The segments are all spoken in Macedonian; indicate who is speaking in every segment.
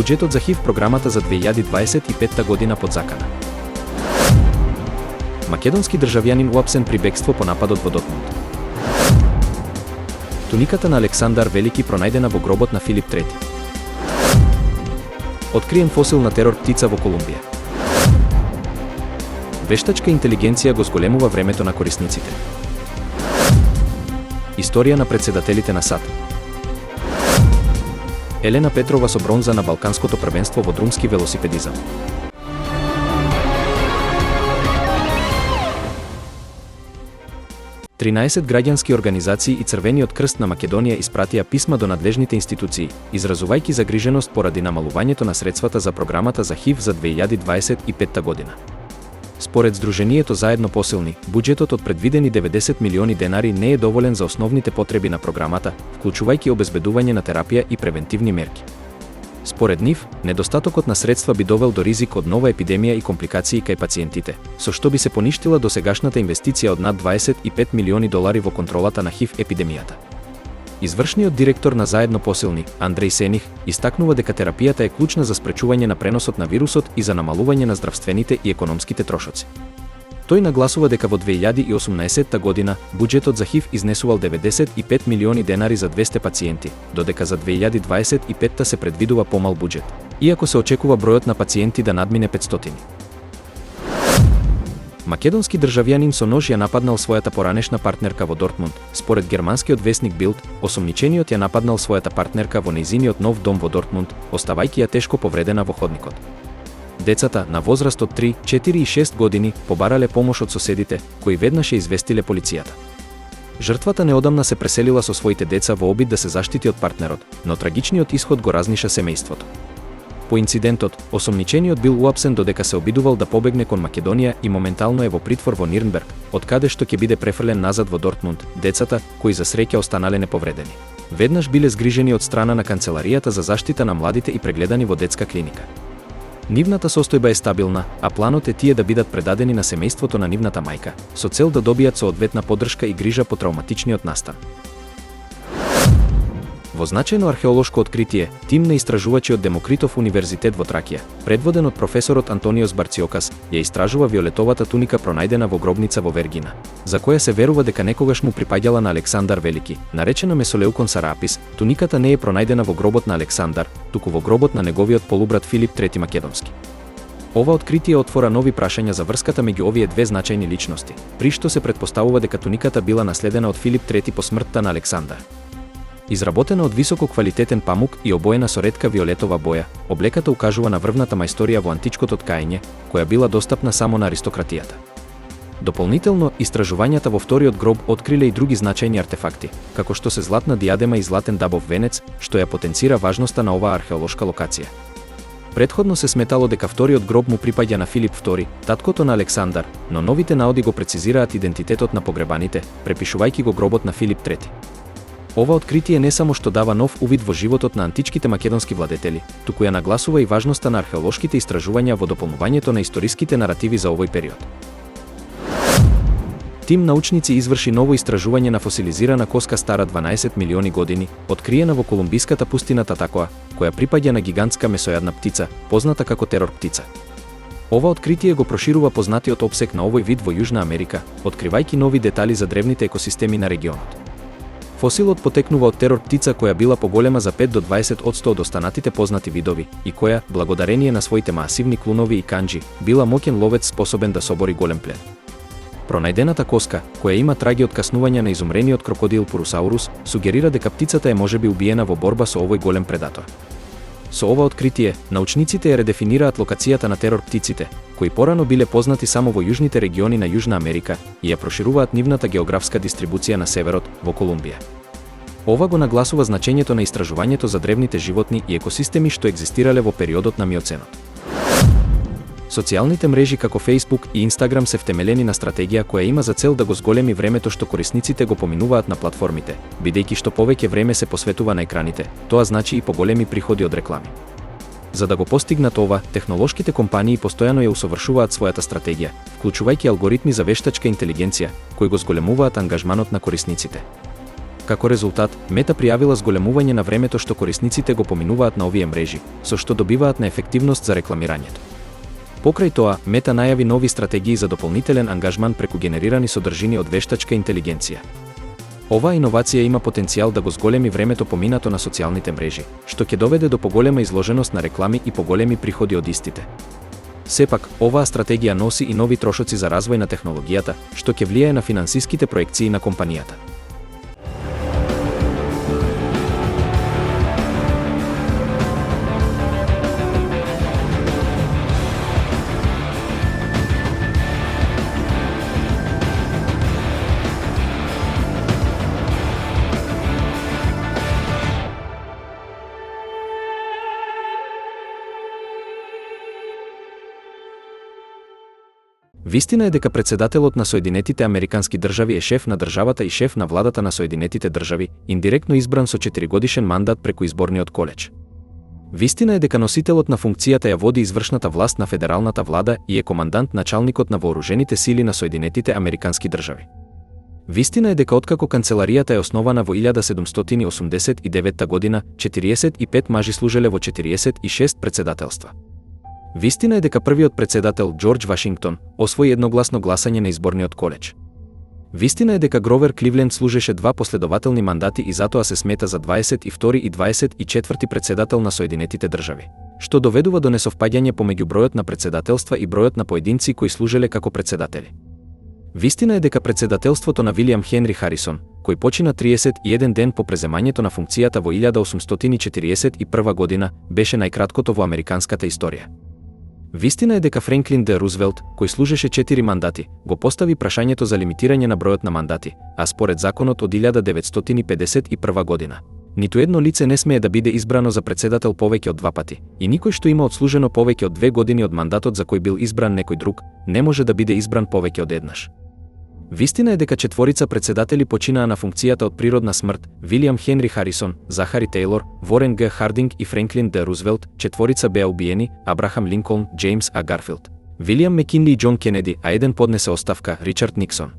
Speaker 1: Буџетот за ХИВ програмата за 2025 година под закана. Македонски државјанин уапсен при бегство по нападот во Дортмунд. Туниката на Александар Велики пронајдена во гробот на Филип III. Откриен фосил на терор птица во Колумбија. Вештачка интелигенција го зголемува времето на корисниците. Историја на претседателите на САД. Елена Петрова со бронза на Балканското првенство во друмски велосипедизам. Тринаесет граѓански организации и Црвениот крст на Македонија испратија писма до надлежните институции, изразувајќи загриженост поради намалувањето на средствата за програмата за ХИВ за 2025 година. Според Сдруженијето Заедно посилни, буџетот од предвидени 90 милиони денари не е доволен за основните потреби на програмата, вклучувајќи обезбедување на терапија и превентивни мерки. Според нив, недостатокот на средства би довел до ризик од нова епидемија и компликации кај пациентите, со што би се поништила досегашната инвестиција од над 25 милиони долари во контролата на ХИВ епидемијата. Извршниот директор на Заедно посилни, Андреј Сених, истакнува дека терапијата е клучна за спречување на преносот на вирусот и за намалување на здравствените и економските трошоци. Тој нагласува дека во 2018 година буџетот за ХИВ изнесувал 95 милиони денари за 200 пациенти, додека за 2025 се предвидува помал буџет, иако се очекува бројот на пациенти да надмине 500. Македонски државјанин со нож ја нападнал својата поранешна партнерка во Дортмунд. Според германскиот весник Билд, осомничениот ја нападнал својата партнерка во нејзиниот нов дом во Дортмунд, оставајќи ја тешко повредена во ходникот. Децата на возраст од 3, 4 и 6 години побарале помош од соседите, кои веднаш ја известиле полицијата. Жртвата неодамна се преселила со своите деца во обид да се заштити од партнерот, но трагичниот исход го разниша семејството. По инцидентот, осомничениот бил уапсен додека се обидувал да побегне кон Македонија и моментално е во притвор во Нирнберг, од каде што ќе биде префрлен назад во Дортмунд. Децата, кои за среќа останале неповредени, веднаш биле згрижени од страна на Канцеларијата за заштита на младите и прегледани во детска клиника. Нивната состојба е стабилна, а планот е тие да бидат предадени на семејството на нивната мајка, со цел да добијат соодветна поддршка и грижа по травматичниот настан. Во значајно археолошко откритие, тим на истражувачи од Демокритов универзитет во Тракија, предводен од професорот Антониос Барциокас, ја истражува виолетовата туника пронајдена во гробница во Вергина, за која се верува дека некогаш му припаѓала на Александар Велики, наречена Месолеукон Сарапис. Туниката не е пронајдена во гробот на Александар, туку во гробот на неговиот полубрат Филип III Македонски. Ова откритие отвора нови прашања за врската меѓу овие две значајни личности, при што се претпоставува дека туниката била наследена од Филип III по смртта на Александар. Изработена од високо квалитетен памук и обоена со ретка виолетова боја, облеката укажува на врвната мајсторија во античкото ткаење, која била достапна само на аристократијата. Дополнително, истражувањата во вториот гроб откриле и други значајни артефакти, како што се златна диадема и златен дабов венец, што ја потенцира важноста на оваа археолошка локација. Предходно се сметало дека вториот гроб му припаѓа на Филип II, таткото на Александар, но новите наоди го прецизираат идентитетот на погребаните, препишувајќи го гробот на Филип III. Ова откритие не само што дава нов увид во животот на античките македонски владетели, туку ја нагласува и важноста на археолошките истражувања во дополнувањето на историските наративи за овој период. Тим научници изврши ново истражување на фосилизирана коска стара 12 милиони години, откриена во колумбиската пустина Татакоа, која припаѓа на гигантска месојадна птица, позната како терор птица. Ова откритие го проширува познатиот опсек на овој вид во Јужна Америка, откривајќи нови детали за древните екосистеми на регионот. Фосилот потекнува од терор птица која била поголема за 5 до 20% од останатите познати видови и која, благодарение на своите масивни клунови и канџи, била моќен ловец способен да собори голем плен. Пронајдената коска, која има траги од каснување на изумрениот крокодил Пурусаурус, сугерира дека птицата е можеби убиена во борба со овој голем предатор. Со ова откритие, научниците ја редефинираат локацијата на терор птиците, кои порано биле познати само во јужните региони на Јужна Америка, и ја прошируваат нивната географска дистрибуција на северот, во Колумбија. Ова го нагласува значењето на истражувањето за древните животни и екосистеми што екзистирале во периодот на Миоценот. Социјалните мрежи како Facebook и Instagram се втемелени на стратегија која има за цел да го зголеми времето што корисниците го поминуваат на платформите, бидејќи што повеќе време се посветува на екраните, тоа значи и поголеми приходи од реклами. За да го постигнат ова, технолошките компании постојано ја усовршуваат својата стратегија, вклучувајќи алгоритми за вештачка интелигенција, кои го зголемуваат ангажманот на корисниците. Како резултат, Мета пријавила зголемување на времето што корисниците го поминуваат на овие мрежи, со што добиваат на ефективност за рекламирањето. Покрај тоа, Мета најави нови стратегии за дополнителен ангажман преку генерирани содржини од вештачка интелигенција. Оваа иновација има потенцијал да го зголеми времето поминато на социјалните мрежи, што ќе доведе до поголема изложеност на реклами и поголеми приходи од истите. Сепак, оваа стратегија носи и нови трошоци за развој на технологијата, што ќе влијае на финансиските проекции на компанијата. Вистина е дека председателот на Соединетите Американски држави е шеф на државата и шеф на владата на Соединетите држави, индиректно избран со 4-годишен мандат преку изборниот колеж. Вистина е дека носителот на функцијата ја води извршната власт на федералната влада и е командант началникот на вооружените сили на Соединетите Американски држави. Вистина е дека откако канцеларијата е основана во 1789 година, 45 мажи служеле во 46 председателства. Вистина е дека првиот председател Џорџ Вашингтон освои едногласно гласање на изборниот колеж. Вистина е дека Гровер Кливленд служеше 2 последователни мандати и затоа се смета за 22 и 24 председател на Соединетите држави, што доведува до несовпаѓање помеѓу бројот на председателства и бројот на поединци кои служеле како председатели. Вистина е дека председателството на Вилијам Хенри Харисон, кој почина 31 ден по преземањето на функцијата во 1841 година, беше најкраткото во американската историја. Вистина е дека Френклин Д. Рузвелт, кој служеше 4 мандати, го постави прашањето за лимитирање на бројот на мандати, а според законот од 1951 година, ниту едно лице не смее да биде избрано за председател повеќе од 2 пати, и никој што има одслужено повеќе од 2 години од мандатот за кој бил избран некој друг, не може да биде избран повеќе од еднаш. Вистина е дека 4 председатели починаа на функцијата од природна смрт: Вилијам Хенри Харисон, Захари Тейлор, Ворен Г. Хардинг и Френклин Д. Рузвелт, 4 беа убиени: Абрахам Линколн, Џејмс А. Гарфилд, Вилијам Мекинли и Џон Кенеди, а еден поднесе оставка: Ричард Никсон.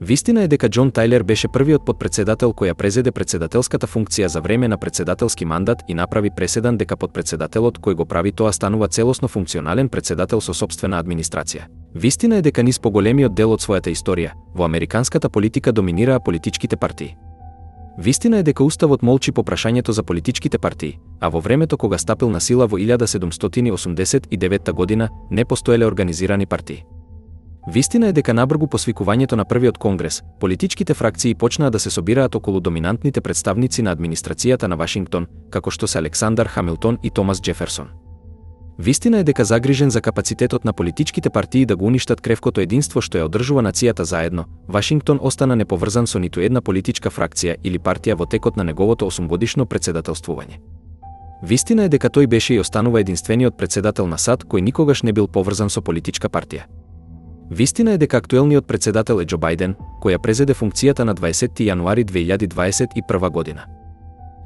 Speaker 1: Вистина е дека Џон Тајлер беше првиот подпредседател кој ја презеде председателската функција за време на председателски мандат и направи преседан дека подпредседателот кој го прави тоа станува целосно функционален председател со сопствена администрација. Вистина е дека низ поголемиот дел од својата историја, во американската политика доминираа политичките партии. Вистина е дека Уставот молчи по прашањето за политичките партии, а во времето кога стапил на сила во 1789 година, не постоеле организирани партии. Вистина е дека набргу по свикувањето на првиот конгрес, политичките фракции почнаа да се собираат околу доминантните представници на администрацијата на Вашингтон, како што се Александар Хамилтон и Томас Џеферсон. Вистина е дека загрижен за капацитетот на политичките партии да го уништат кревкото единство што ја одржува нацијата заедно, Вашингтон остана неповрзан со ниту една политичка фракција или партија во текот на неговото 8-годишно председателствување. Вистина е дека тој беше и останува единствениот председател на САД кој никогаш не бил поврзан со политичка партија. Вистина е дека актуелниот председател е Џо Бајден, кој ја презеде функцијата на 20 јануари 2021 година.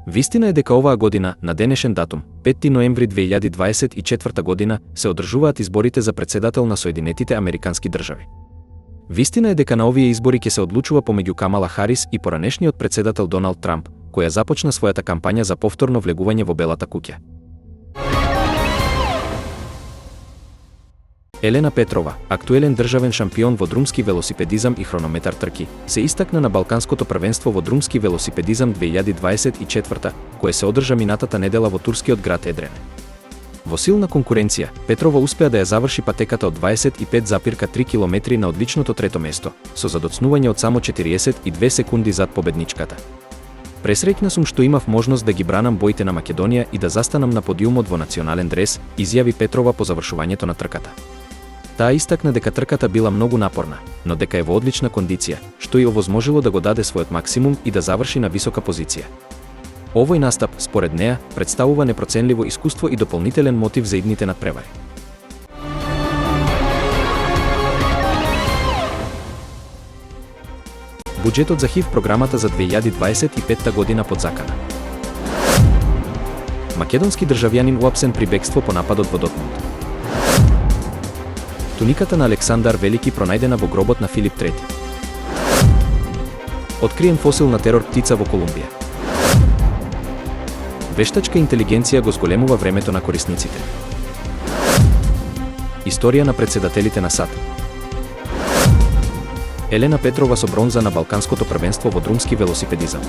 Speaker 1: Вистина е дека оваа година, на денешен датум, 5 ноември 2024 година, се одржуваат изборите за председател на Соединетите Американски држави. Вистина е дека на овие избори ќе се одлучува помеѓу Камала Харис и поранешниот председател Доналд Трамп, која започна својата кампања за повторно влегување во Белата куќа. Елена Петрова, актуелен државен шампион во друмски велосипедизам и хронометар трки, се истакна на Балканското првенство во друмски велосипедизам 2024, кое се одржа минатата недела во турскиот град Едрене. Во силна конкуренција, Петрова успеа да ја заврши патеката од 25,3 км на одличното трето место, со задоцнување од само 42 секунди зад победничката. Пресреќна сум што имав можност да ги бранам боите на Македонија и да застанам на подиумот во национален дрес, изјави Петрова по завршувањето на трката. Таа истакна дека трката била многу напорна, но дека е во одлична кондиција, што и овозможило да го даде својот максимум и да заврши на висока позиција. Овој настап, според неа, представува непроценливо искуство и дополнителен мотив за идните надпревари. Буџетот за ХИВ програмата за 2025 година под закана. Македонски државјанин уапсен при бегство по нападот во Дотмунд. Туниката на Александар Велики пронајдена во гробот на Филип III. Откриен фосил на терор птица во Колумбија. Вештачка интелигенција го зголемува времето на корисниците. Историја на председателите на САД. Елена Петрова со бронза на Балканското првенство во друмски велосипедизам.